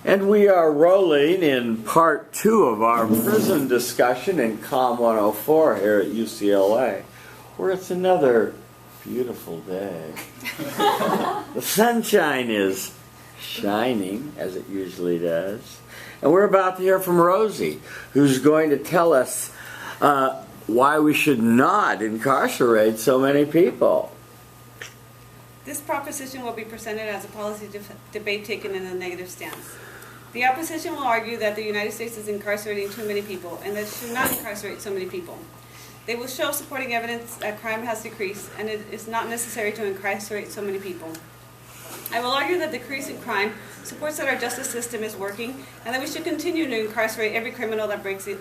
And we are rolling in part 2 of our prison discussion in Comm 104 here at UCLA, where it's another beautiful day. The sunshine is shining, as it usually does. And we're about to hear from Rosie, who's going to tell us why we should not incarcerate so many people. This proposition will be presented as a policy debate taken in a negative stance. The opposition will argue that the United States is incarcerating too many people and that it should not incarcerate so many people. They will show supporting evidence that crime has decreased and it is not necessary to incarcerate so many people. I will argue that the decrease in crime supports that our justice system is working and that we should continue to incarcerate every criminal that breaks the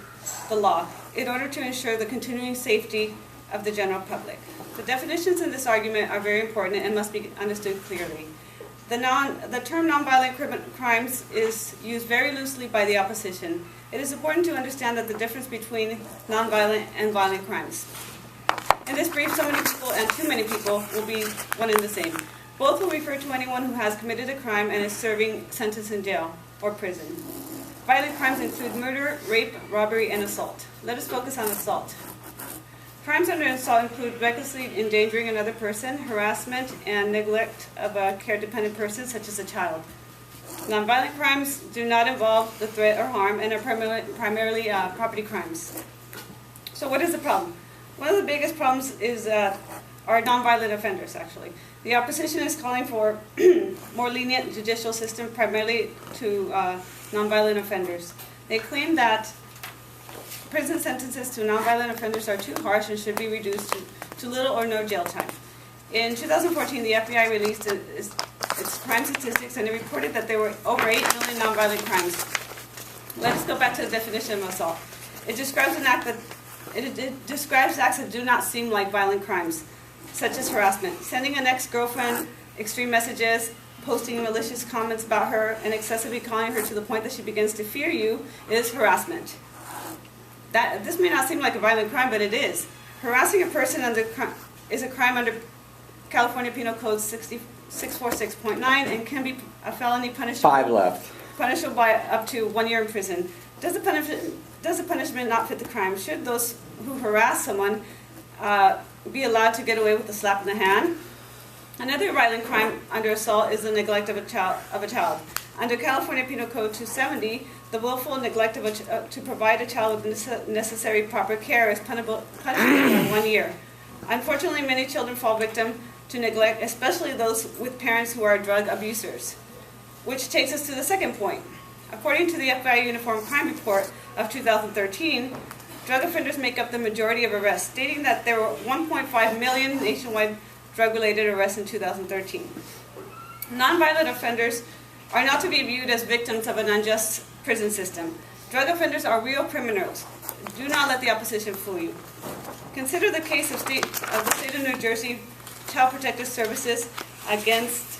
law in order to ensure the continuing safety of the general public. The definitions in this argument are very important and must be understood clearly. The term nonviolent crimes is used very loosely by the opposition. It is important to understand that the difference between nonviolent and violent crimes. In this brief, so many people and too many people will be one and the same. Both will refer to anyone who has committed a crime and is serving sentence in jail or prison. Violent crimes include murder, rape, robbery, and assault. Let us focus on assault. Crimes under assault include recklessly endangering another person, harassment, and neglect of a care-dependent person, such as a child. Nonviolent crimes do not involve the threat or harm and are primarily property crimes. So what is the problem? One of the biggest problems is are nonviolent offenders, actually. The opposition is calling for more lenient judicial system, primarily to nonviolent offenders. They claim that prison sentences to nonviolent offenders are too harsh and should be reduced to little or no jail time. In 2014, the FBI released its crime statistics, and it reported that there were over 8 million nonviolent crimes. Let us go back to the definition of assault. It describes acts that do not seem like violent crimes, such as harassment. Sending an ex-girlfriend extreme messages, posting malicious comments about her, and excessively calling her to the point that she begins to fear you is harassment. This may not seem like a violent crime, but it is. Harassing a person is a crime under California Penal Code 646.9 and can be a felony punishable by up to 1 year in prison. Does the punishment not fit the crime? Should those who harass someone be allowed to get away with a slap in the hand? Another violent crime under assault is the neglect of a child. Under California Penal Code 270, the willful neglect to provide a child with necessary proper care is punishable by 1 year. Unfortunately, many children fall victim to neglect, especially those with parents who are drug abusers. Which takes us to the second point. According to the FBI Uniform Crime Report of 2013, drug offenders make up the majority of arrests, stating that there were 1.5 million nationwide drug-related arrests in 2013. Nonviolent offenders are not to be viewed as victims of an unjust prison system. Drug offenders are real criminals. Do not let the opposition fool you. Consider the case of the state of New Jersey Child Protective Services against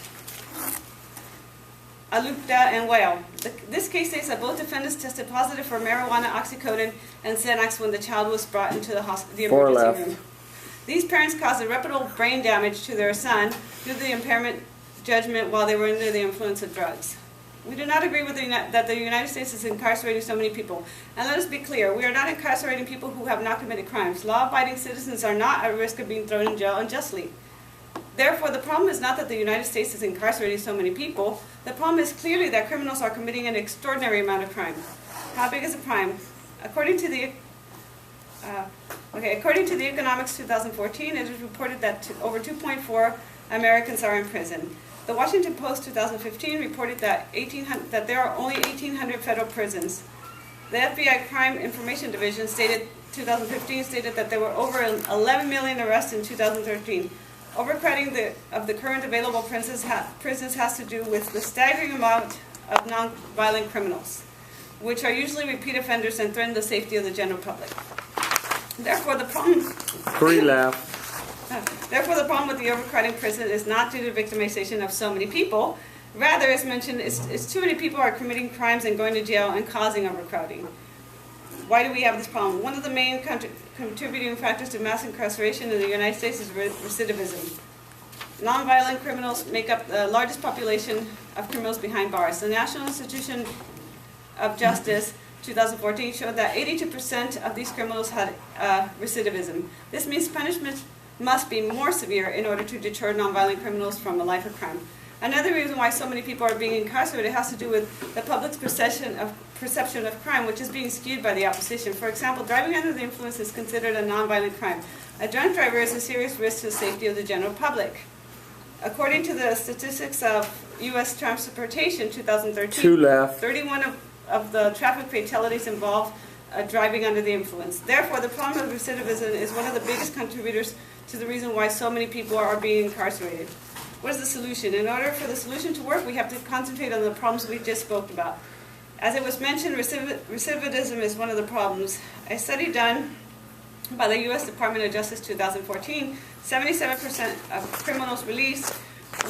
Ucla and Whale. This case states that both defendants tested positive for marijuana, oxycodone, and Xanax when the child was brought into the emergency room. These parents caused irreparable brain damage to their son due to the impairment judgment while they were under the influence of drugs. We do not agree with that the United States is incarcerating so many people. And let us be clear, we are not incarcerating people who have not committed crimes. Law-abiding citizens are not at risk of being thrown in jail unjustly. Therefore, the problem is not that the United States is incarcerating so many people. The problem is clearly that criminals are committing an extraordinary amount of crime. How big is a crime? According to the Economics 2014, it is reported that over 2.4 Americans are in prison. The Washington Post 2015 reported that there are only 1,800 federal prisons. The FBI Crime Information Division 2015 stated that there were over 11 million arrests in 2013. Overcrowding of the current available prisons has to do with the staggering amount of nonviolent criminals, which are usually repeat offenders and threaten the safety of the general public. Therefore, the problem with the overcrowding prison is not due to victimization of so many people. Rather, as mentioned, it's too many people are committing crimes and going to jail and causing overcrowding. Why do we have this problem? One of the main contributing factors to mass incarceration in the United States is recidivism. nonviolent criminals make up the largest population of criminals behind bars. The National Institution of Justice 2014 showed that 82% of these criminals had recidivism. This means punishment must be more severe in order to deter nonviolent criminals from a life of crime. Another reason why so many people are being incarcerated has to do with the public's perception of crime, which is being skewed by the opposition. For example, driving under the influence is considered a nonviolent crime. A drunk driver is a serious risk to the safety of the general public. According to the statistics of U.S. Transportation 2013, 31 of the traffic fatalities involve driving under the influence. Therefore, the problem of recidivism is one of the biggest contributors to the reason why so many people are being incarcerated. What is the solution? In order for the solution to work, we have to concentrate on the problems we just spoke about. As it was mentioned, recidivism is one of the problems. A study done by the U.S. Department of Justice 2014, 77% of criminals released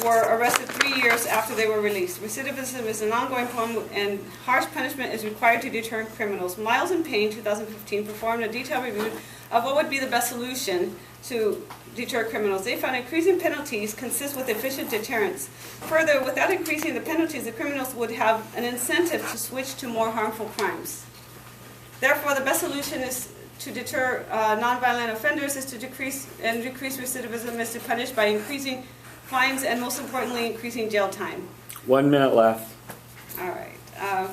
were arrested 3 years after they were released. Recidivism is an ongoing problem, and harsh punishment is required to deter criminals. Miles and Payne, 2015, performed a detailed review of what would be the best solution to deter criminals. They found increasing penalties consist with efficient deterrence. Further, without increasing the penalties, the criminals would have an incentive to switch to more harmful crimes. Therefore, the best solution is to deter nonviolent offenders is to decrease recidivism is to punish by increasing fines and, most importantly, increasing jail time. 1 minute left. All right.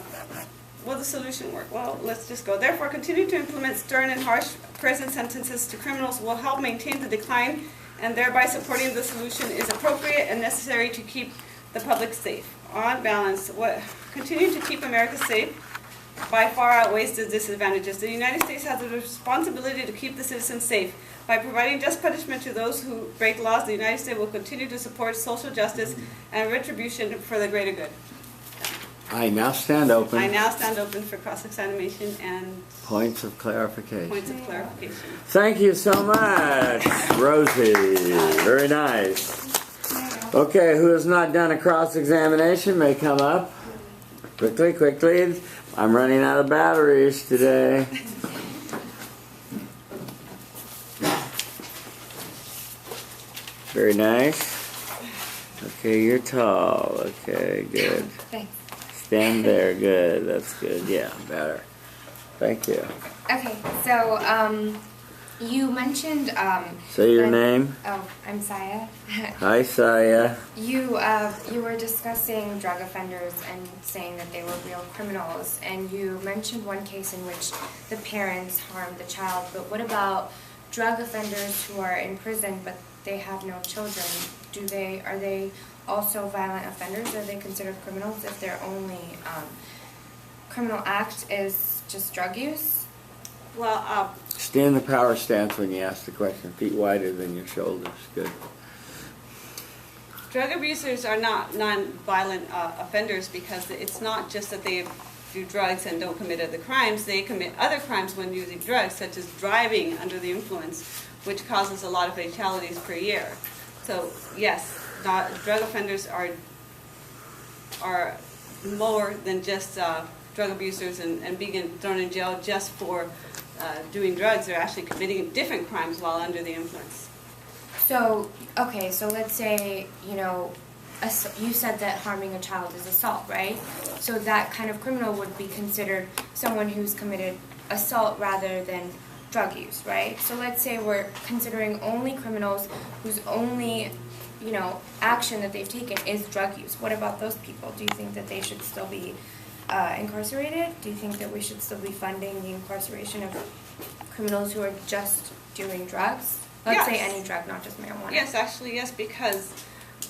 Will the solution work? Well, let's just go. Therefore, continue to implement stern and harsh prison sentences to criminals will help maintain the decline, and thereby supporting the solution is appropriate and necessary to keep the public safe. On balance, continue to keep America safe by far outweighs the disadvantages. The United States has a responsibility to keep the citizens safe. By providing just punishment to those who break laws, the United States will continue to support social justice and retribution for the greater good. I now stand open. I now stand open for cross-examination and Points of clarification. Thank you so much, Rosie. Very nice. Okay, who has not done a cross-examination may come up. Quickly, quickly. I'm running out of batteries today. Very nice. Okay, you're tall. Okay, good. Thanks. Stand there. Good. That's good. Yeah, better. Thank you. Okay, so you mentioned Say your name. Oh, I'm Saya. Hi, Saya. You were discussing drug offenders and saying that they were real criminals, and you mentioned one case in which the parents harmed the child. But what about drug offenders who are in prison but they have no children? Are they also violent offenders? Are they considered criminals if their only criminal act is just drug use? Well, Stay in the power stance when you ask the question. Feet wider than your shoulders. Good. drug abusers are not non-violent offenders because it's not just that they do drugs and don't commit other crimes. They commit other crimes when using drugs, such as driving under the influence, which causes a lot of fatalities per year. So yes, drug offenders are more than just drug abusers and being thrown in jail just for doing drugs. They're actually committing different crimes while under the influence. So, okay, so let's say, you said that harming a child is assault, right? So that kind of criminal would be considered someone who's committed assault rather than drug use, right? So let's say we're considering only criminals whose only, action that they've taken is drug use. What about those people? Do you think that they should still be incarcerated? Do you think that we should still be funding the incarceration of criminals who are just doing drugs? Let's say any drug, not just marijuana. Yes, actually, yes, because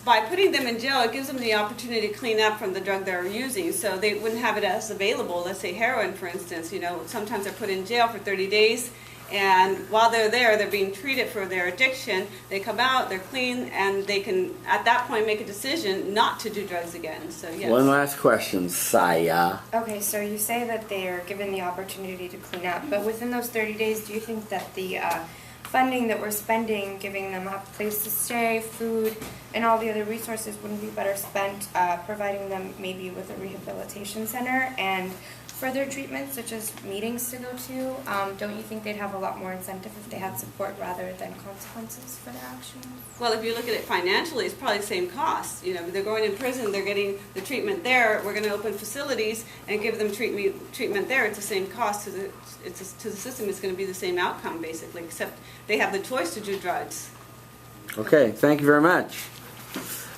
by putting them in jail, it gives them the opportunity to clean up from the drug they're using, so they wouldn't have it as available. Let's say heroin, for instance, sometimes they're put in jail for 30 days, and while they're there, they're being treated for their addiction. They come out, they're clean, and they can, at that point, make a decision not to do drugs again. So, yes. One last question, Saya. Okay, so you say that they are given the opportunity to clean up, but within those 30 days, do you think that the funding that we're spending, giving them a place to stay, food, and all the other resources wouldn't be better spent providing them maybe with a rehabilitation center and for their treatment, such as meetings to go to, don't you think they'd have a lot more incentive if they had support rather than consequences for their actions? Well, if you look at it financially, it's probably the same cost. You know, they're going in prison, they're getting the treatment there. We're going to open facilities and give them treatment there. It's the same cost to the system. It's going to be the same outcome, basically, except they have the choice to do drugs. Okay, thank you very much.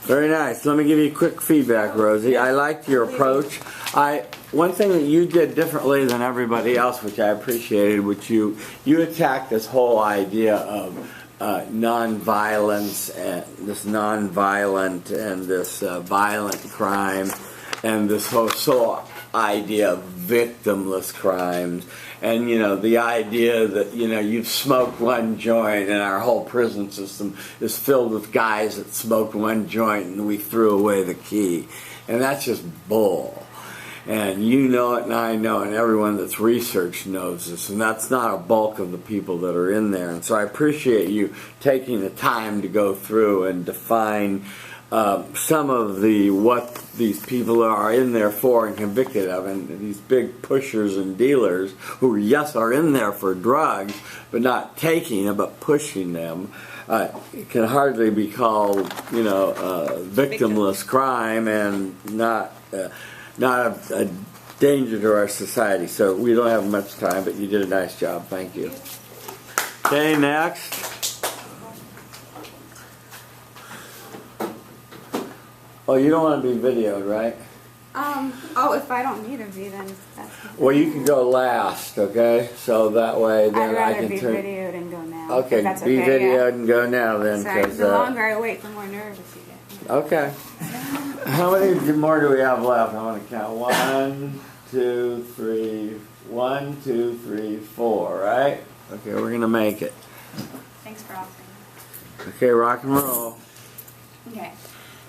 Very nice. Let me give you quick feedback, Rosie. I liked your approach. One thing that you did differently than everybody else, which I appreciated, which you attacked this whole idea of nonviolence and this nonviolent and this violent crime and this whole idea of victimless crimes. And, you know, the idea that, you know, you've smoked one joint and our whole prison system is filled with guys that smoked one joint and we threw away the key. And that's just bull. And you know it and I know it and everyone that's researched knows this. And that's not a bulk of the people that are in there. And so I appreciate you taking the time to go through and define some of what these people are in there for and convicted of, and these big pushers and dealers who, yes, are in there for drugs, but not taking them, but pushing them, it can hardly be called, you know, victimless crime and not a danger to our society. So we don't have much time, but you did a nice job. Thank you. Okay, next. Oh, you don't want to be videoed, right? If I don't need to be, then that's... Well, you can go last, okay? So that way, then I'd rather I can be turn... videoed and go now. Okay, That's be okay, videoed yeah. and go now then. Sorry, 'Cause, the longer I wait, the more nervous you get. Okay. How many more do we have left? I want to count. 1, 2, 3. 1, 2, 3, 4, right? Okay, we're going to make it. Thanks for offering. Okay, rock and roll. Okay.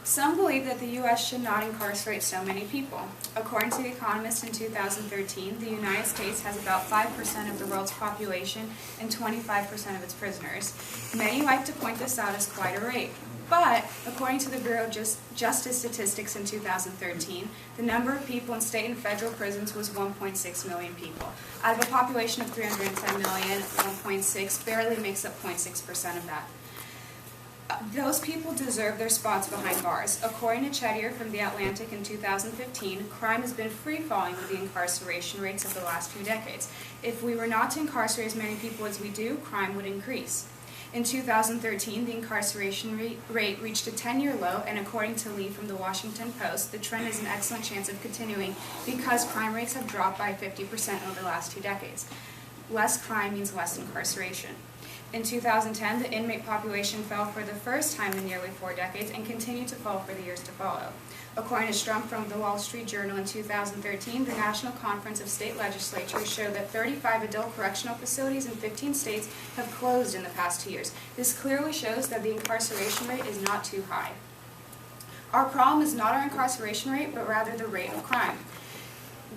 Some believe that the U.S. should not incarcerate so many people. According to The Economist in 2013, the United States has about 5% of the world's population and 25% of its prisoners. Many like to point this out as quite a rate. But, according to the Bureau of Justice Statistics in 2013, the number of people in state and federal prisons was 1.6 million people. Out of a population of 310 million, 1.6 barely makes up 0.6% of that. Those people deserve their spots behind bars. According to Chedier from The Atlantic in 2015, crime has been free-falling with the incarceration rates of the last few decades. If we were not to incarcerate as many people as we do, crime would increase. In 2013, the incarceration rate reached a 10-year low, and according to Lee from the Washington Post, the trend is an excellent chance of continuing because crime rates have dropped by 50% over the last 2 decades. Less crime means less incarceration. In 2010, the inmate population fell for the first time in nearly 4 decades and continued to fall for the years to follow. According to Strump from the Wall Street Journal in 2013, the National Conference of State Legislatures showed that 35 adult correctional facilities in 15 states have closed in the past 2 years. This clearly shows that the incarceration rate is not too high. Our problem is not our incarceration rate, but rather the rate of crime.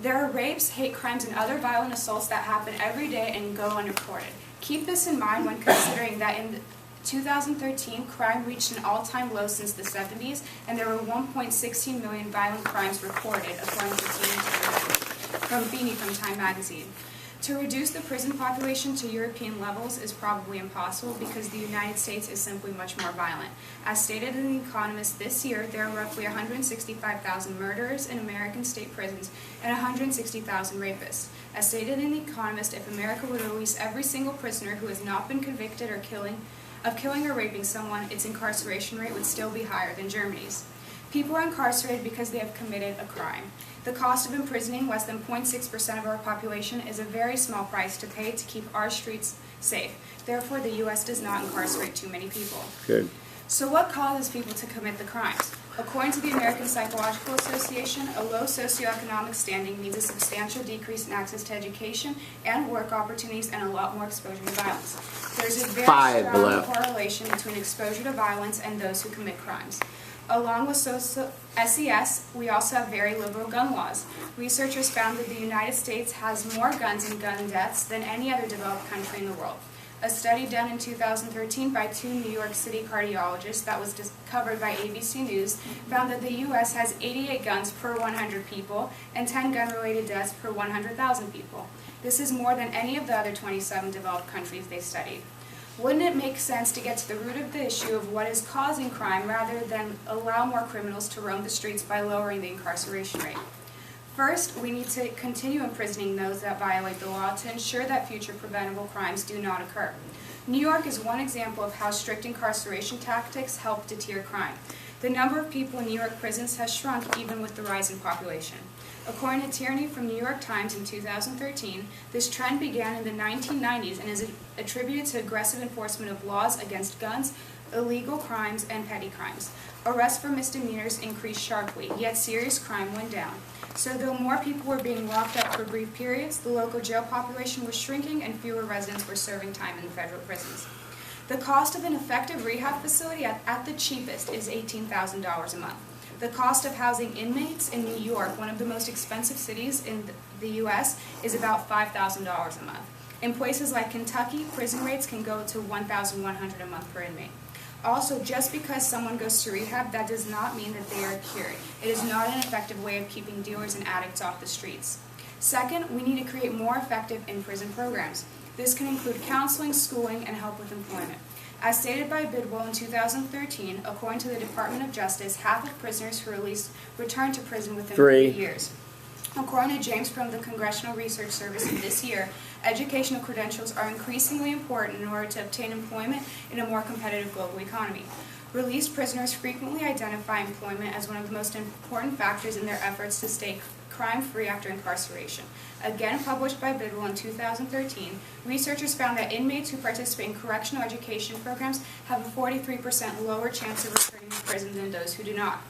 There are rapes, hate crimes, and other violent assaults that happen every day and go unreported. Keep this in mind when considering that in 2013, crime reached an all-time low since the 70s, and there were 1.16 million violent crimes reported, according to Feeney from Time magazine. To reduce the prison population to European levels is probably impossible because the United States is simply much more violent. As stated in The Economist this year, there are roughly 165,000 murderers in American state prisons and 160,000 rapists. As stated in The Economist, if America would release every single prisoner who has not been convicted of killing or raping someone, its incarceration rate would still be higher than Germany's. People are incarcerated because they have committed a crime. The cost of imprisoning less than 0.6% of our population is a very small price to pay to keep our streets safe. Therefore, the U.S. does not incarcerate too many people. Good. So what causes people to commit the crimes? According to the American Psychological Association, a low socioeconomic standing means a substantial decrease in access to education and work opportunities and a lot more exposure to violence. There's a very strong correlation between exposure to violence and those who commit crimes. Along with SES, we also have very liberal gun laws. Researchers found that the United States has more guns and gun deaths than any other developed country in the world. A study done in 2013 by 2 New York City cardiologists that was covered by ABC News found that the U.S. has 88 guns per 100 people and 10 gun-related deaths per 100,000 people. This is more than any of the other 27 developed countries they studied. Wouldn't it make sense to get to the root of the issue of what is causing crime rather than allow more criminals to roam the streets by lowering the incarceration rate? First, we need to continue imprisoning those that violate the law to ensure that future preventable crimes do not occur. New York is one example of how strict incarceration tactics help deter crime. The number of people in New York prisons has shrunk even with the rise in population. According to Tierney from New York Times in 2013, this trend began in the 1990s and is attributed to aggressive enforcement of laws against guns, illegal crimes, and petty crimes. Arrests for misdemeanors increased sharply, yet serious crime went down. So though more people were being locked up for brief periods, the local jail population was shrinking and fewer residents were serving time in federal prisons. The cost of an effective rehab facility at the cheapest is $18,000 a month. The cost of housing inmates in New York, one of the most expensive cities in the U.S., is about $5,000 a month. In places like Kentucky, prison rates can go to $1,100 a month per inmate. Also, just because someone goes to rehab, that does not mean that they are cured. It is not an effective way of keeping dealers and addicts off the streets. Second, we need to create more effective in-prison programs. This can include counseling, schooling, and help with employment. As stated by Bidwell in 2013, according to the Department of Justice, half of prisoners who are released return to prison within 3 years. According to James from the Congressional Research Service this year, educational credentials are increasingly important in order to obtain employment in a more competitive global economy. Released prisoners frequently identify employment as one of the most important factors in their efforts to stay crime-free after incarceration. Again published by Bidwell in 2013, researchers found that inmates who participate in correctional education programs have a 43% lower chance of returning to prison than those who do not.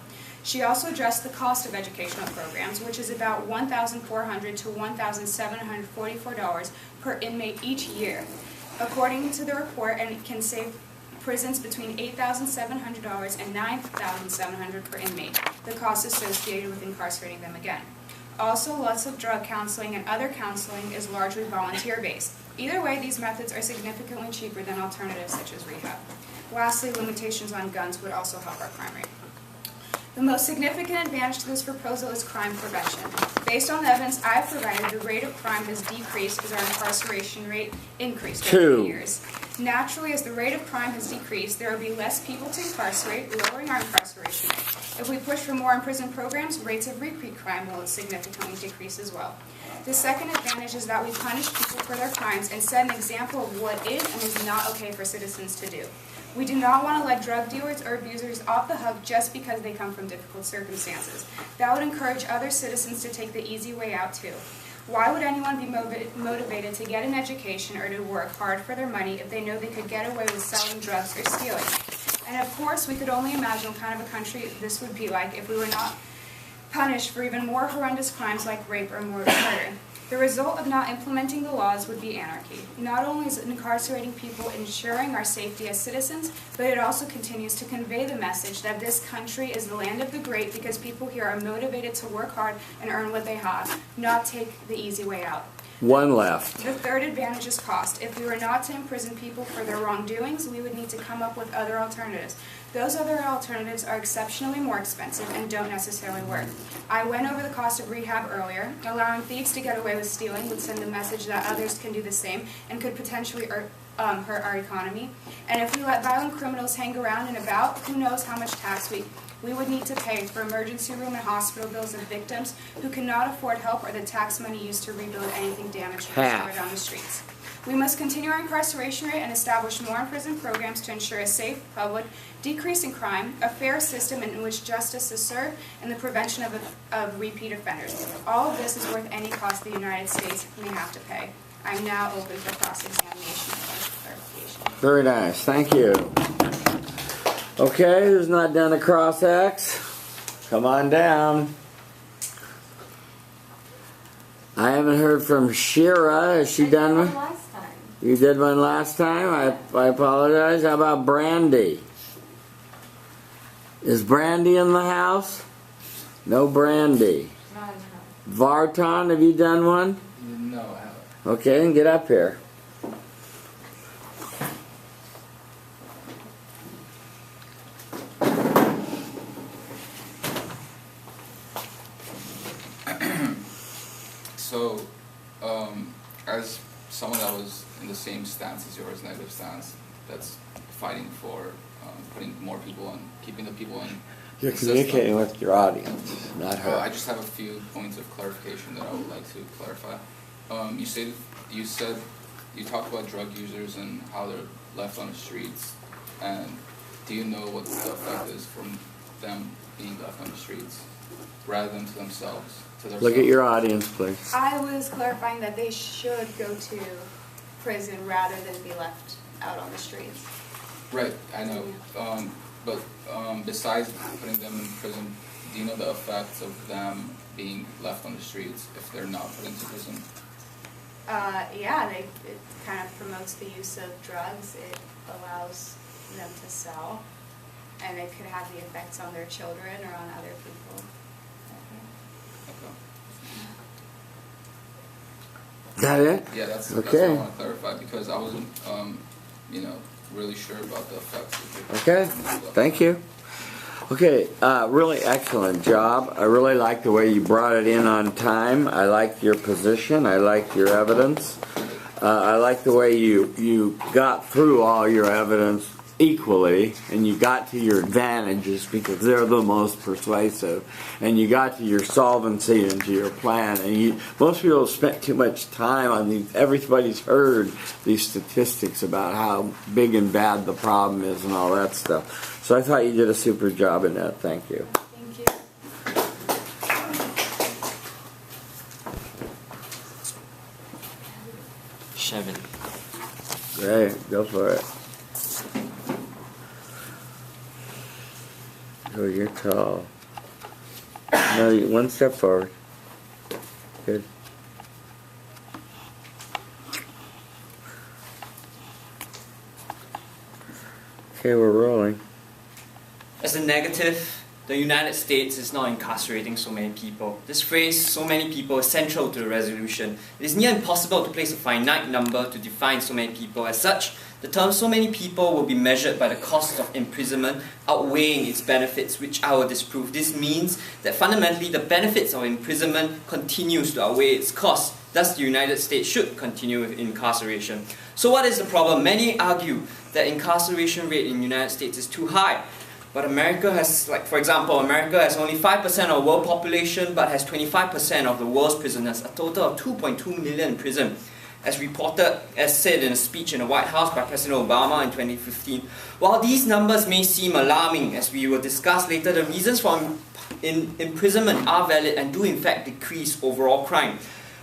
She also addressed the cost of educational programs, which is about $1,400 to $1,744 per inmate each year. According to the report, and it can save prisons between $8,700 and $9,700 per inmate, the cost associated with incarcerating them again. Also, lots of drug counseling and other counseling is largely volunteer-based. Either way, these methods are significantly cheaper than alternatives such as rehab. Lastly, limitations on guns would also help our crime rate. The most significant advantage to this proposal is crime prevention. Based on the evidence I have provided, the rate of crime has decreased as our incarceration rate increased over the years. Naturally, as the rate of crime has decreased, there will be less people to incarcerate, lowering our incarceration rate. If we push for more in-prison programs, rates of repeat crime will significantly decrease as well. The second advantage is that we punish people for their crimes and set an example of what is and is not okay for citizens to do. We do not want to let drug dealers or abusers off the hook just because they come from difficult circumstances. That would encourage other citizens to take the easy way out too. Why would anyone be motivated to get an education or to work hard for their money if they know they could get away with selling drugs or stealing? And of course, we could only imagine what kind of a country this would be like if we were not punished for even more horrendous crimes like rape or murder. The result of not implementing the laws would be anarchy. Not only is incarcerating people ensuring our safety as citizens, but it also continues to convey the message that this country is the land of the great because people here are motivated to work hard and earn what they have, not take the easy way out. One left. The third advantage is cost. If we were not to imprison people for their wrongdoings, we would need to come up with other alternatives. Those other alternatives are exceptionally more expensive and don't necessarily work. I went over the cost of rehab earlier. Allowing thieves to get away with stealing would send a message that others can do the same and could potentially hurt our economy. And if we let violent criminals hang around and about, who knows how much tax we would need to pay for emergency room and hospital bills of victims who cannot afford help or the tax money used to rebuild anything damaged or destroyed on the streets. We must continue our incarceration rate and establish more in-prison programs to ensure a safe, public, decrease in crime, a fair system in which justice is served, and the prevention of repeat offenders. All of this is worth any cost the United States may have to pay. I'm now open for cross-examination and clarification. Very nice. Thank you. Okay, who's not done a cross-X? Come on down. I haven't heard from Shira. Has she done one? Last time. You did one last time? I apologize. How about Brandy? Is Brandy in the house? No Brandy. Not in the Vartan, have you done one? No, I haven't. Okay, then get up here. So, as someone that was in the same stance as yours, negative stance, that's fighting for putting more people on, keeping the people in. You're communicating with your audience, not her. I just have a few points of clarification that I would like to clarify. You talked about drug users and how they're left on the streets, and do you know what the effect is from them being left on the streets rather than to themselves? Look at your audience, please. I was clarifying that they should go to prison rather than be left out on the streets. Right, I know. But besides putting them in prison, do you know the effects of them being left on the streets if they're not put into prison? Yeah, it kind of promotes the use of drugs. It allows them to sell, and it could have the effects on their children or on other people. Okay. Is that it? Yeah, that's what I okay. want to clarify because I wasn't, really sure about the effects. Okay, thank you. Okay, really excellent job. I really like the way you brought it in on time. I like your position. I like your evidence. I like the way you got through all your evidence equally, and you got to your advantages because they're the most persuasive, and you got to your solvency and to your plan. And most people spent too much time on these. Everybody's heard these statistics about how big and bad the problem is and all that stuff. So I thought you did a super job in that. Thank you. Thank you. 7. Great, go for it. Oh, you're tall. No, one step forward. Good. Okay, we're rolling. As a negative, the United States is not incarcerating so many people. This phrase, so many people, is central to the resolution. It is near impossible to place a finite number to define so many people. As such, the term so many people will be measured by the cost of imprisonment outweighing its benefits, which I will disprove. This means that fundamentally the benefits of imprisonment continues to outweigh its costs. Thus, the United States should continue with incarceration. So what is the problem? Many argue that incarceration rate in the United States is too high. But America has, for example, America has only 5% of the world population but has 25% of the world's prisoners, a total of 2.2 million in prison. As said in a speech in the White House by President Obama in 2015. While these numbers may seem alarming, as we will discuss later, the reasons for imprisonment are valid and do in fact decrease overall crime.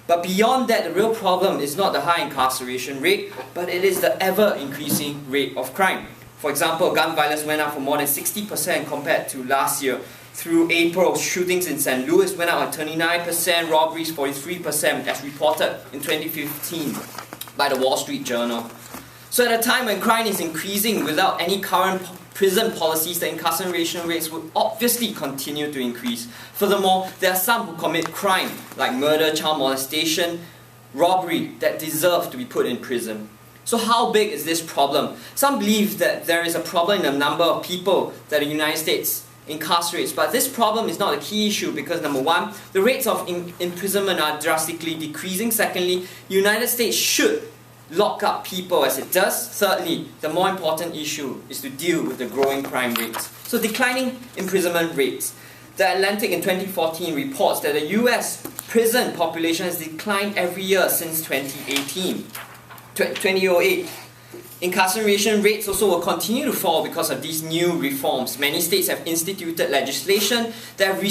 But beyond that, the real problem is not the high incarceration rate, but it is the ever-increasing rate of crime. For example, gun violence went up for more than 60% compared to last year. Through April, shootings in St. Louis went up by 39%, robberies 43%, as reported in 2015 by the Wall Street Journal. So at a time when crime is increasing without any current prison policies, the incarceration rates would obviously continue to increase. Furthermore, there are some who commit crime, like murder, child molestation, robbery, that deserve to be put in prison. So how big is this problem? Some believe that there is a problem in the number of people that the United States incarcerates, but this problem is not a key issue because number one, the rates of imprisonment are drastically decreasing. Secondly, the United States should lock up people as it does. Thirdly, the more important issue is to deal with the growing crime rates. So declining imprisonment rates. The Atlantic in 2014 reports that the US prison population has declined every year since 2008. Incarceration rates also will continue to fall because of these new reforms. Many states have instituted legislation that have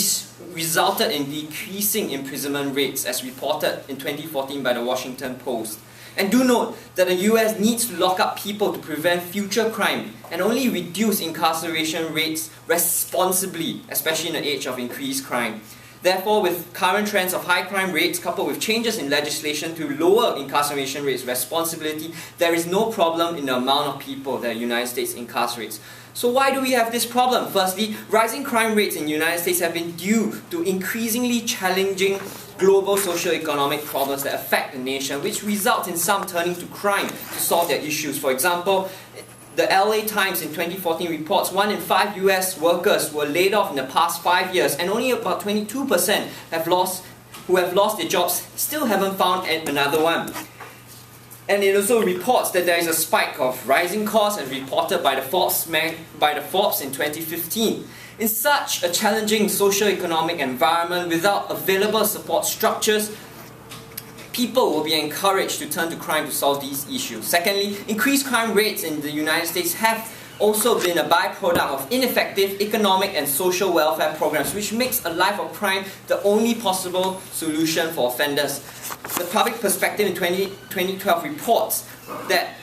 resulted in decreasing imprisonment rates, as reported in 2014 by the Washington Post. And do note that the US needs to lock up people to prevent future crime and only reduce incarceration rates responsibly, especially in the age of increased crime. Therefore, with current trends of high crime rates coupled with changes in legislation to lower incarceration rates responsibility, there is no problem in the amount of people that the United States incarcerates. So why do we have this problem? Firstly, rising crime rates in the United States have been due to increasingly challenging global socio-economic problems that affect the nation, which result in some turning to crime to solve their issues. For example, the LA Times in 2014 reports 1 in 5 US workers were laid off in the past 5 years, and only about 22% have lost who have lost their jobs still haven't found another one. And it also reports that there is a spike of rising costs, as reported by the Forbes in 2015. In such a challenging socio-economic environment without available support structures, people will be encouraged to turn to crime to solve these issues. Secondly, increased crime rates in the United States have also been a byproduct of ineffective economic and social welfare programs, which makes a life of crime the only possible solution for offenders. The Public Perspective in 2012 reports that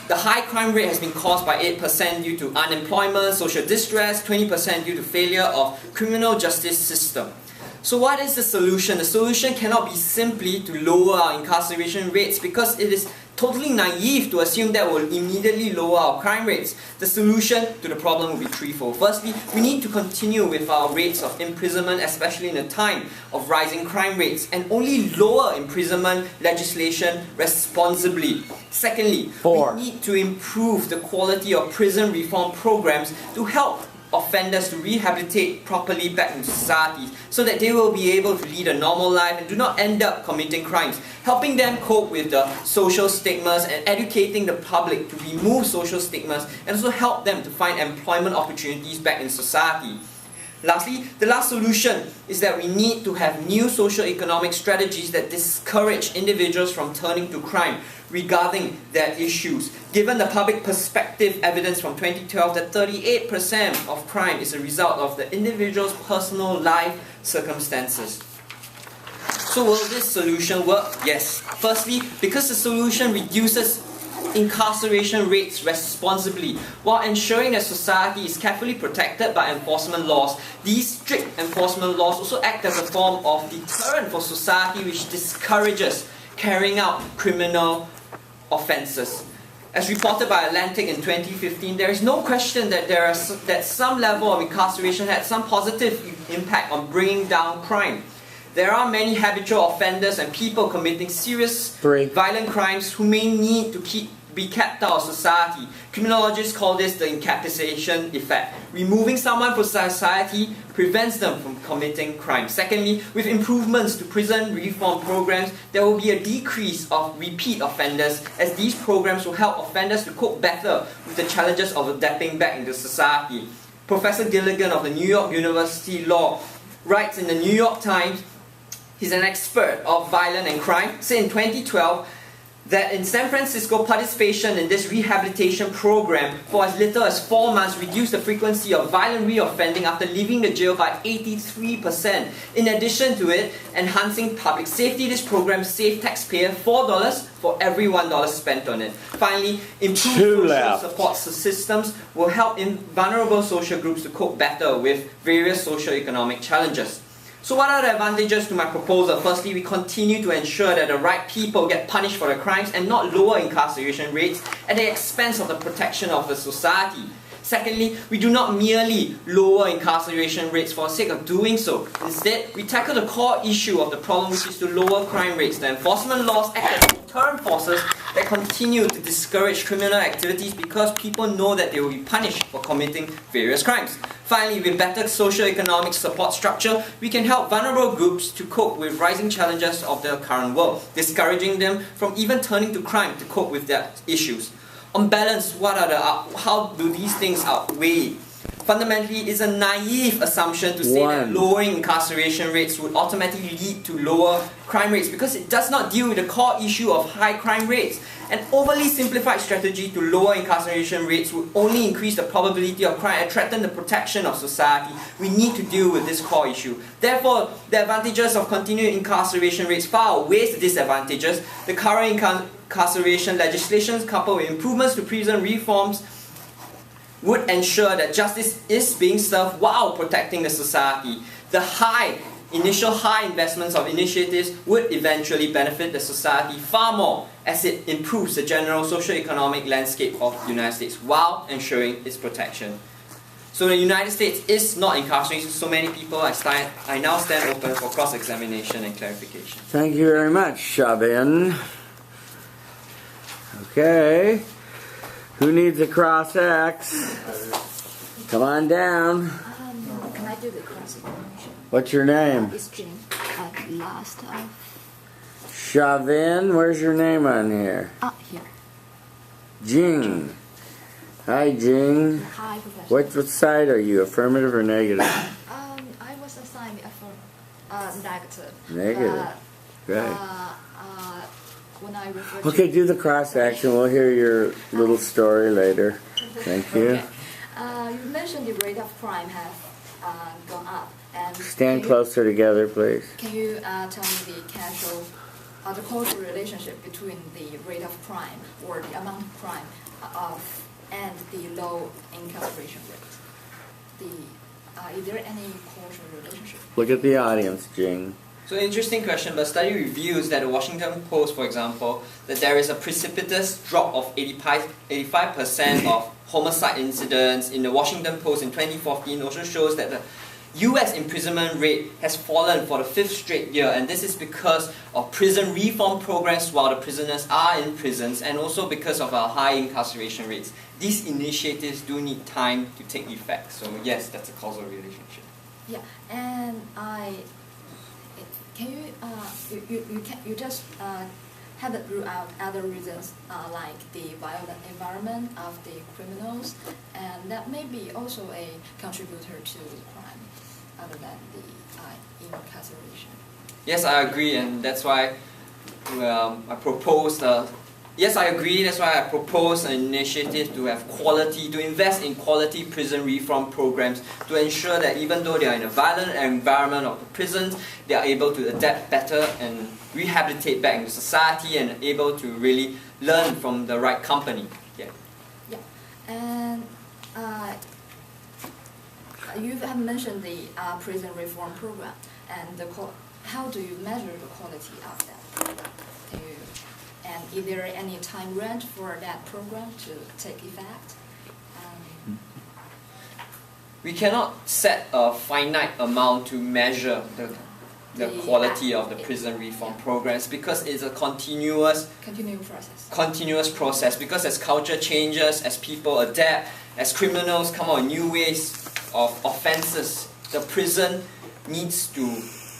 the high crime rate has been caused by 8% due to unemployment, social distress, 20% due to failure of criminal justice system. So what is the solution? The solution cannot be simply to lower our incarceration rates, because it is totally naive to assume that will immediately lower our crime rates. The solution to the problem will be threefold. Firstly, we need to continue with our rates of imprisonment, especially in a time of rising crime rates, and only lower imprisonment legislation responsibly. Secondly, we need to improve the quality of prison reform programs to help offenders to rehabilitate properly back into society, so that they will be able to lead a normal life and do not end up committing crimes, helping them cope with the social stigmas and educating the public to remove social stigmas, and also help them to find employment opportunities back in society. Lastly, the last solution is that we need to have new socio-economic strategies that discourage individuals from turning to crime regarding their issues. Given the Public Perspective evidence from 2012 that 38% of crime is a result of the individual's personal life circumstances. So will this solution work? Yes. Firstly, because the solution reduces incarceration rates responsibly while ensuring that society is carefully protected by enforcement laws. These strict enforcement laws also act as a form of deterrent for society, which discourages carrying out criminal offences. As reported by Atlantic in 2015, there is no question that that some level of incarceration had some positive impact on bringing down crime. There are many habitual offenders and people committing serious violent crimes who may need to be kept out of society. Criminologists call this the incapacitation effect. Removing someone from society prevents them from committing crime. Secondly, with improvements to prison reform programs, there will be a decrease of repeat offenders, as these programs will help offenders to cope better with the challenges of adapting back into society. Professor Gilligan of the New York University Law writes in the New York Times, he's an expert of violence and crime, said in 2012 that in San Francisco, participation in this rehabilitation program for as little as 4 months reduced the frequency of violent reoffending after leaving the jail by 83%. In addition to it, enhancing public safety, this program saved taxpayers $4 for every $1 spent on it. Finally, improved social support systems will help vulnerable social groups to cope better with various socio-economic challenges. So what are the advantages to my proposal? Firstly, we continue to ensure that the right people get punished for their crimes and not lower incarceration rates at the expense of the protection of the society. Secondly, we do not merely lower incarceration rates for the sake of doing so. Instead, we tackle the core issue of the problem, which is to lower crime rates. The enforcement laws act as deterrent forces that continue to discourage criminal activities because people know that they will be punished for committing various crimes. Finally, with better socio-economic support structure, we can help vulnerable groups to cope with rising challenges of the current world, discouraging them from even turning to crime to cope with their issues. On balance, how do these things outweigh? Fundamentally, it's a naive assumption to say that lowering incarceration rates would automatically lead to lower crime rates, because it does not deal with the core issue of high crime rates. An overly simplified strategy to lower incarceration rates would only increase the probability of crime and threaten the protection of society. We need to deal with this core issue. Therefore, the advantages of continued incarceration rates far outweighs the disadvantages. The current incarceration legislation, coupled with improvements to prison reforms, would ensure that justice is being served while protecting the society. The initial high investments of initiatives would eventually benefit the society far more, as it improves the general socio-economic landscape of the United States while ensuring its protection. So the United States is not incarcerating so many people. I now stand open for cross-examination and clarification. Thank you very much, Shabin. Okay. Who needs a cross-X? Come on down. Can I do the cross-examination? What's your name? It's Jane. Last of. Shavin, where's your name on here? Here. Jing. Hi, Jing. Hi, Professor. What side are you, affirmative or negative? I was assigned negative. Negative. Right. When I refer to Okay, do the cross action. We'll hear your little story later. Thank you. Okay. You mentioned the rate of crime has gone up. And Stand can closer together, please. Can you tell me the causal relationship between the rate of crime or the amount of crime and the low incarceration rate? Is there any causal relationship? Look at the audience, Jing. So interesting question, but study reveals that the Washington Post, for example, that there is a precipitous drop of 85% of homicide incidents in the Washington Post in 2014 also shows that the US imprisonment rate has fallen for the 5th straight year, and this is because of prison reform programs while the prisoners are in prisons, and also because of our high incarceration rates. These initiatives do need time to take effect, so yes, that's a causal relationship. Yeah, and can you just haven't ruled out other reasons like the violent environment of the criminals, and that may be also a contributor to the crime, other than the incarceration. Yes, I agree, and that's why I proposed. Yes, I agree. That's why I proposed an initiative to have to invest in quality prison reform programs to ensure that even though they are in a violent environment of the prisons, they are able to adapt better and rehabilitate back into society and able to really learn from the right company. Yeah. Yeah, and you have mentioned the prison reform program, and how do you measure the quality of that? And is there any time range for that program to take effect? We cannot set a finite amount to measure the quality of the prison reform programs because it's a continuous process. Because as culture changes, as people adapt, as criminals come out with new ways of offences, the prison needs to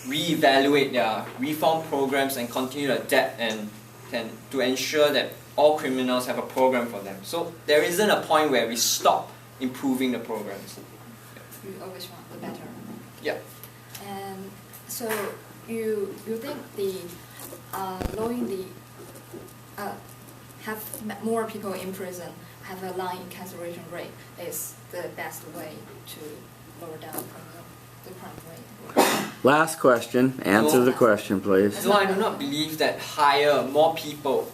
reevaluate their reform programs and continue to adapt and to ensure that all criminals have a program for them. So there isn't a point where we stop improving the programs. You always want the better. Yeah. And so you think the lowering the have more people in prison have a low incarceration rate is the best way to lower down the crime rate? Last question. Answer the question, please. No, I do not believe that more people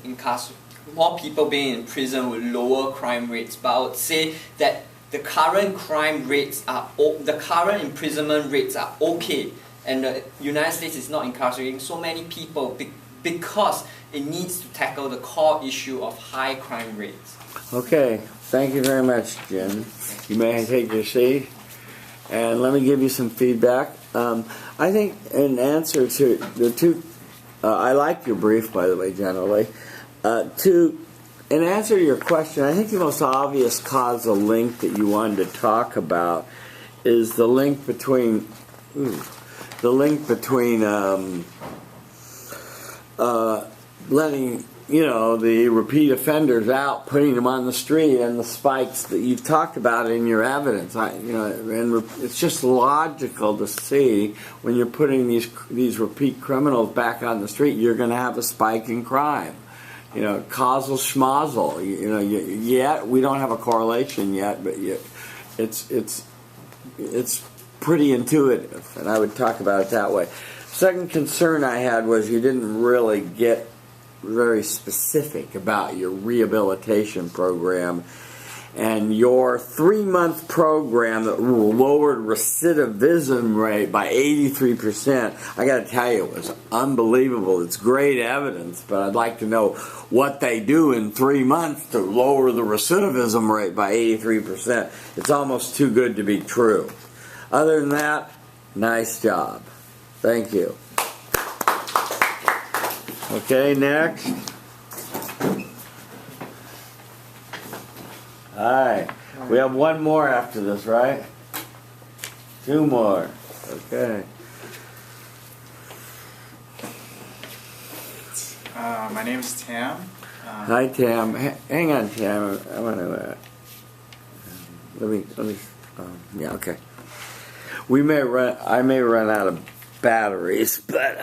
being in prison will lower crime rates. But I would say that the current current imprisonment rates are okay, and the United States is not incarcerating so many people because it needs to tackle the core issue of high crime rates. Okay, thank you very much, Jim. You may take your seat. And let me give you some feedback. I think in answer to the two, I like your brief, by the way, generally. In answer to your question, I think the most obvious causal link that you wanted to talk about is the link between letting the repeat offenders out, putting them on the street, and the spikes that you've talked about in your evidence. And it's just logical to see when you're putting these repeat criminals back on the street, you're going to have a spike in crime. Causal schmozzle. Yet we don't have a correlation yet, but it's pretty intuitive, and I would talk about it that way. Second concern I had was you didn't really get very specific about your rehabilitation program, and your 3-month program that lowered recidivism rate by 83%. I got to tell you, it was unbelievable. It's great evidence, but I'd like to know what they do in 3 months to lower the recidivism rate by 83%. It's almost too good to be true. Other than that, nice job. Thank you. Okay, next. Alright, we have one more after this, right? 2 more. Okay. My name is Tam. Hi, Tam. Hang on, Tam. I want to. Let me. Yeah. Okay. We may run. I may run out of batteries, but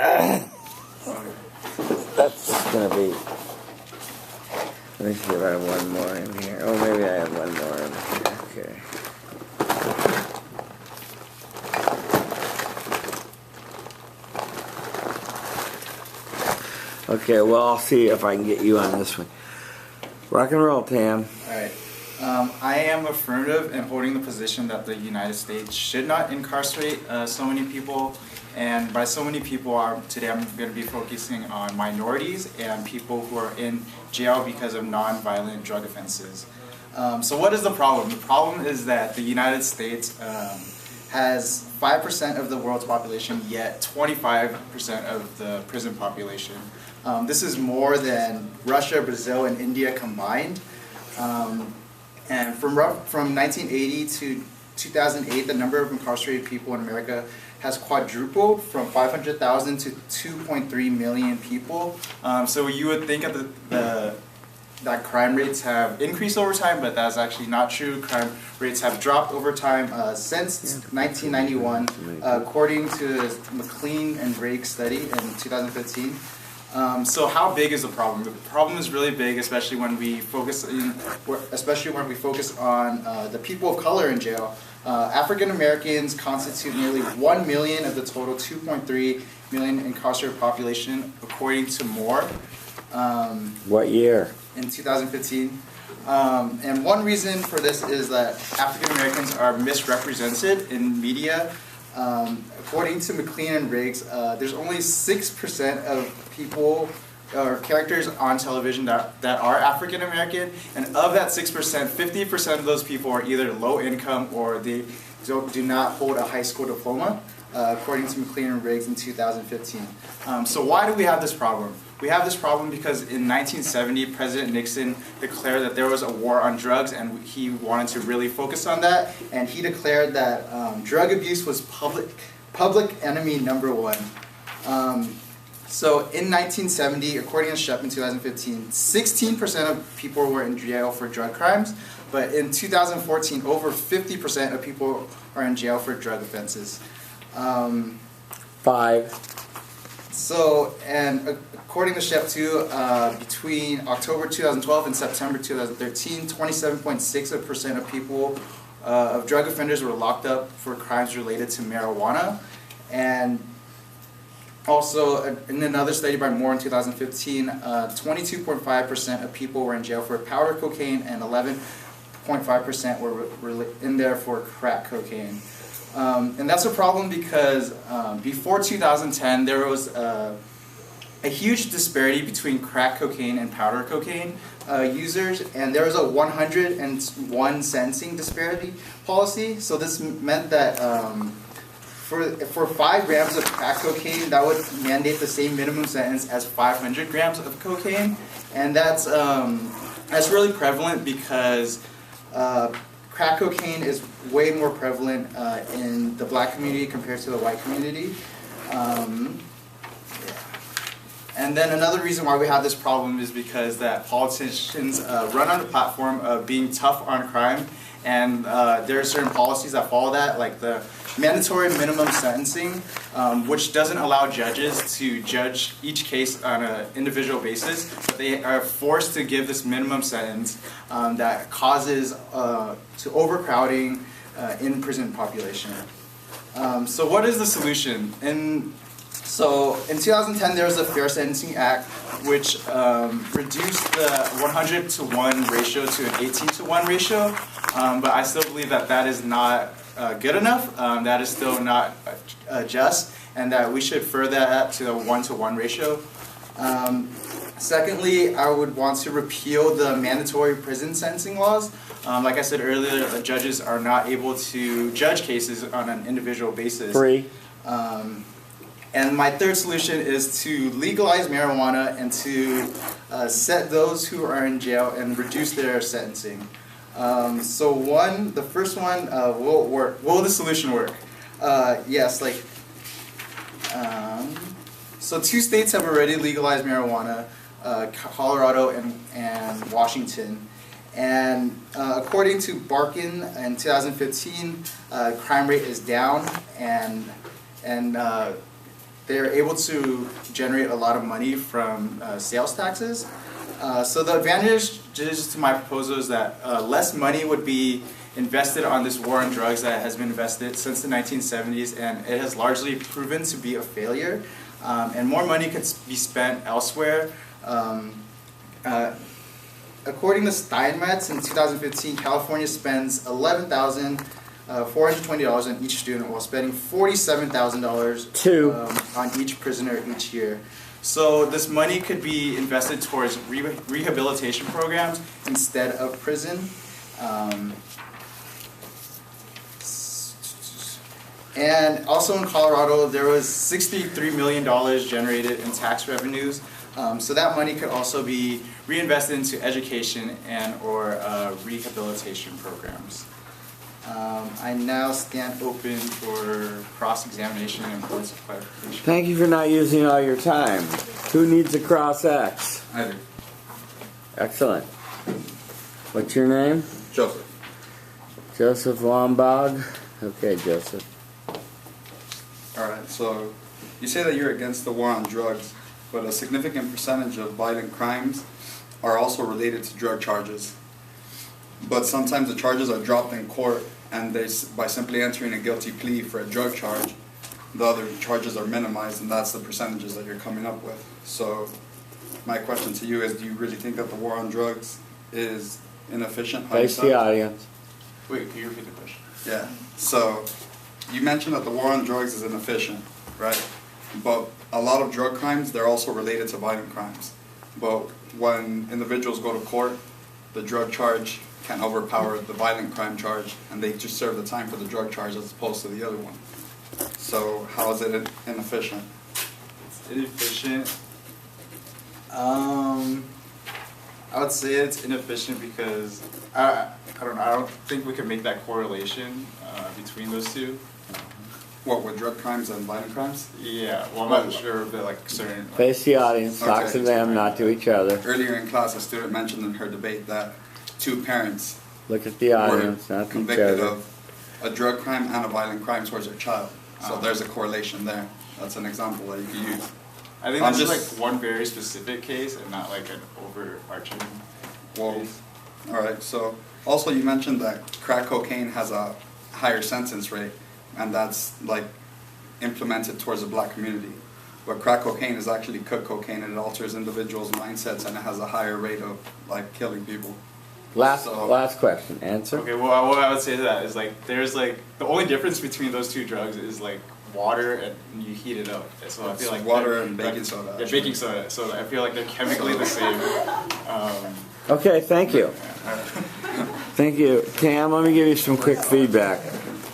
that's gonna be. Let me see if I have one more in here. Oh, maybe I have one more in here. Okay. Okay, well, I'll see if I can get you on this one. Rock and roll, Tam. Alright. I am affirmative in holding the position that the United States should not incarcerate so many people. And by so many people, today I'm going to be focusing on minorities and people who are in jail because of non-violent drug offenses. So what is the problem? The problem is that the United States has 5% of the world's population, yet 25% of the prison population. This is more than Russia, Brazil, and India combined. And from 1980 to 2008, the number of incarcerated people in America has quadrupled from 500,000 to 2.3 million people. So you would think that crime rates have increased over time, but that's actually not true. Crime rates have dropped over time since 1991, according to the McLean and Rake study in 2015. So how big is the problem? The problem is really big, especially when we focus on the people of color in jail. African Americans constitute nearly 1 million of the total 2.3 million incarcerated population, according to Moore. What year? In 2015. And one reason for this is that African Americans are misrepresented in media. According to McLean and Riggs, there's only 6% of people or characters on television that are African American, and of that 6%, 50% of those people are either low income or they do not hold a high school diploma, according to McLean and Riggs in 2015. So why do we have this problem? We have this problem because in 1970, President Nixon declared that there was a war on drugs, and he wanted to really focus on that. And he declared that drug abuse was public enemy number one. So in 1970, according to Shep in 2015, 16% of people were in jail for drug crimes. But in 2014, over 50% of people are in jail for drug offenses. 5. So, and according to Shep too, between October 2012 and September 2013, 27.6% of people, of drug offenders were locked up for crimes related to marijuana. And also, in another study by Moore in 2015, 22.5% of people were in jail for powder cocaine and 11.5% were in there for crack cocaine. And that's a problem because before 2010, there was a huge disparity between crack cocaine and powder cocaine users, and there was a 101 sentencing disparity policy. So this meant that for 5 grams of crack cocaine, that would mandate the same minimum sentence as 500 grams of cocaine, and that's really prevalent because crack cocaine is way more prevalent in the black community compared to the white community. And then another reason why we have this problem is because that politicians run on the platform of being tough on crime, and there are certain policies that follow that, like the mandatory minimum sentencing, which doesn't allow judges to judge each case on an individual basis, but they are forced to give this minimum sentence that causes to overcrowding in prison population. So what is the solution? So in 2010, there was the Fair Sentencing Act, which reduced the 100-to-1 ratio to an 18-to-1 ratio, but I still believe that that is not good enough. That is still not just, and that we should further that to a 1-to-1 ratio. Secondly, I would want to repeal the mandatory prison sentencing laws. Like I said earlier, the judges are not able to judge cases on an individual basis. 3. And my third solution is to legalize marijuana and to set those who are in jail and reduce their sentencing. So the first one, will it work? Will the solution work? Yes, so 2 states have already legalized marijuana. Colorado, and Washington. And according to Barkin in 2015, crime rate is down, and they're able to generate a lot of money from sales taxes. So the advantage to my proposal is that less money would be invested on this war on drugs that has been invested since the 1970s, and it has largely proven to be a failure. And more money could be spent elsewhere. According to Steinmetz in 2015, California spends $11,420 on each student, while spending $47,000 on each prisoner each year. So this money could be invested towards rehabilitation programs instead of prison. And also in Colorado, there was $63 million generated in tax revenues. So that money could also be reinvested into education and or rehabilitation programs. I now stand open for cross-examination and points of clarification. Thank you for not using all your time. Who needs a cross X? I do. Excellent. What's your name? Joseph. Joseph Lombard. Okay, Joseph. Alright, so you say that you're against the war on drugs, but a significant percentage of violent crimes are also related to drug charges. But sometimes the charges are dropped in court, and by simply entering a guilty plea for a drug charge, the other charges are minimized, and that's the percentages that you're coming up with. So my question to you is, do you really think that the war on drugs is inefficient? Face the audience. Wait, can you repeat the question? Yeah, so you mentioned that the war on drugs is inefficient, right? But a lot of drug crimes, they're also related to violent crimes. But when individuals go to court, the drug charge can overpower the violent crime charge, and they just serve the time for the drug charge as opposed to the other one. So how is it inefficient? It's inefficient. I would say it's inefficient because I don't know. I don't think we can make that correlation between those two. What, with drug crimes and violent crimes? Yeah. Well, I'm not sure, but like certain. Face the audience. Talk Okay. to them, not to each other. Earlier in class, a student mentioned in her debate that two parents Look at the were audience, not to each convicted other. of a drug crime and a violent crime towards their child. So Uh-huh. there's a correlation there. That's an example that you could use. I think I'm that's just just- like one very specific case and not like an overarching Well, case. all right. So also you mentioned that crack cocaine has a higher sentence rate, and that's like implemented towards the black community. But crack cocaine is actually cooked cocaine, and it alters individuals' mindsets, and it has a higher rate of like killing people. Last question. Answer. Okay, well, what I would say to that is like there's like the only difference between those two drugs is like water and you heat it up. So I feel like water and baking soda. Yeah, actually. baking soda. So I feel like they're chemically the same. Okay, thank you. Yeah. Thank you. Cam, let me give you some quick feedback.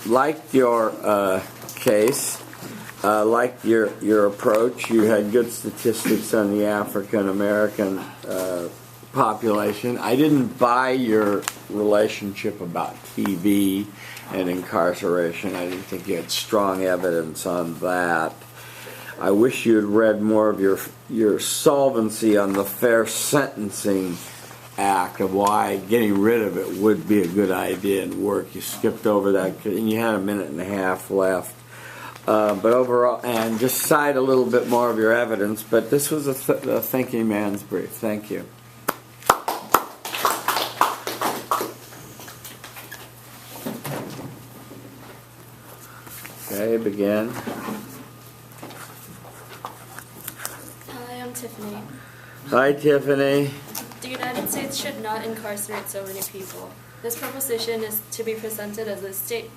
Liked your case. Liked your approach. You had good statistics on the African American population. I didn't buy your relationship about TV and incarceration. I didn't think you had strong evidence on that. I wish you had read more of your solvency on the Fair Sentencing Act of why getting rid of it would be a good idea and work. You skipped over that, and you had a minute and a half left. But overall, and just cite a little bit more of your evidence. But this was a thinking man's brief. Thank you. Okay, begin. Hi, I'm Tiffany. Hi, Tiffany. The United States should not incarcerate so many people. This proposition is to be presented as a state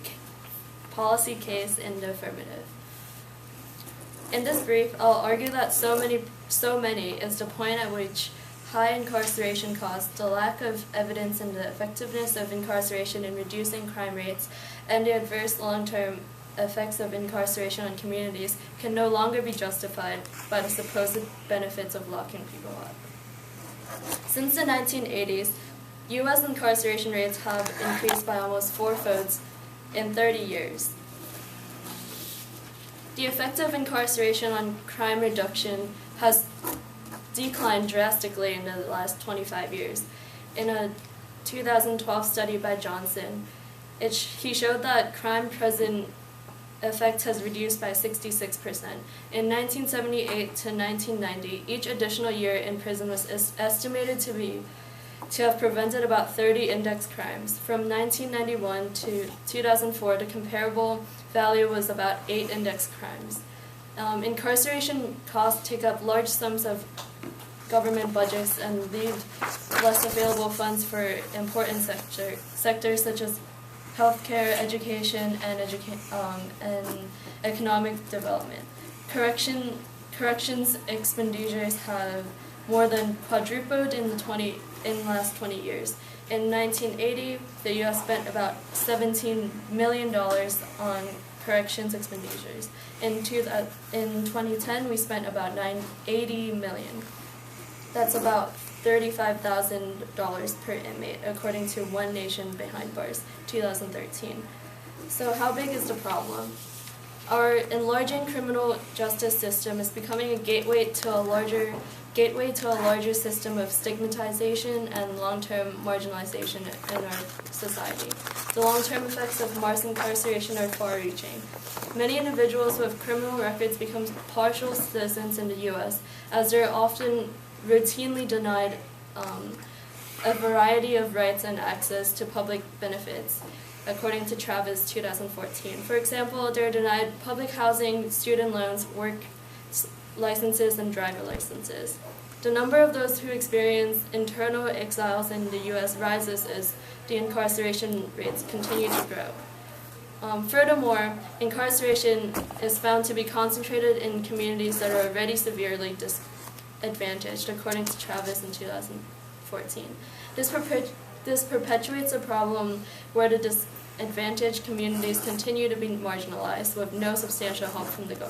policy case in the affirmative. In this brief, I'll argue that so many is the point at which high incarceration costs, the lack of evidence in the effectiveness of incarceration in reducing crime rates, and the adverse long-term effects of incarceration on communities can no longer be justified by the supposed benefits of locking people up. Since the 1980s, U.S. incarceration rates have increased by almost fourfolds in 30 years. The effect of incarceration on crime reduction has declined drastically in the last 25 years. In a 2012 study by Johnson, he showed that crime present effect has reduced by 66%. In 1978 to 1990, each additional year in prison was estimated to have prevented about 30 index crimes. From 1991 to 2004, the comparable value was about 8 index crimes. Incarceration costs take up large sums of government budgets and leave less available funds for important sectors such as healthcare, education, and economic development. Corrections expenditures have more than quadrupled in the last 20 years. In 1980, the U.S. spent about $17 million on corrections expenditures. In 2010, we spent about $80 million. That's about $35,000 per inmate, according to One Nation Behind Bars, 2013. So how big is the problem? Our enlarging criminal justice system is becoming a gateway to a larger system of stigmatization and long-term marginalization in our society. The long-term effects of mass incarceration are far-reaching. Many individuals with criminal records become partial citizens in the U.S., as they're often routinely denied a variety of rights and access to public benefits, according to Travis 2014. For example, they're denied public housing, student loans, work licenses, and driver licenses. The number of those who experience internal exiles in the U.S. rises as the incarceration rates continue to grow. Furthermore, incarceration is found to be concentrated in communities that are already severely disadvantaged, according to Travis in 2014. This perpetuates a problem where the disadvantaged communities continue to be marginalized with no substantial help from the government.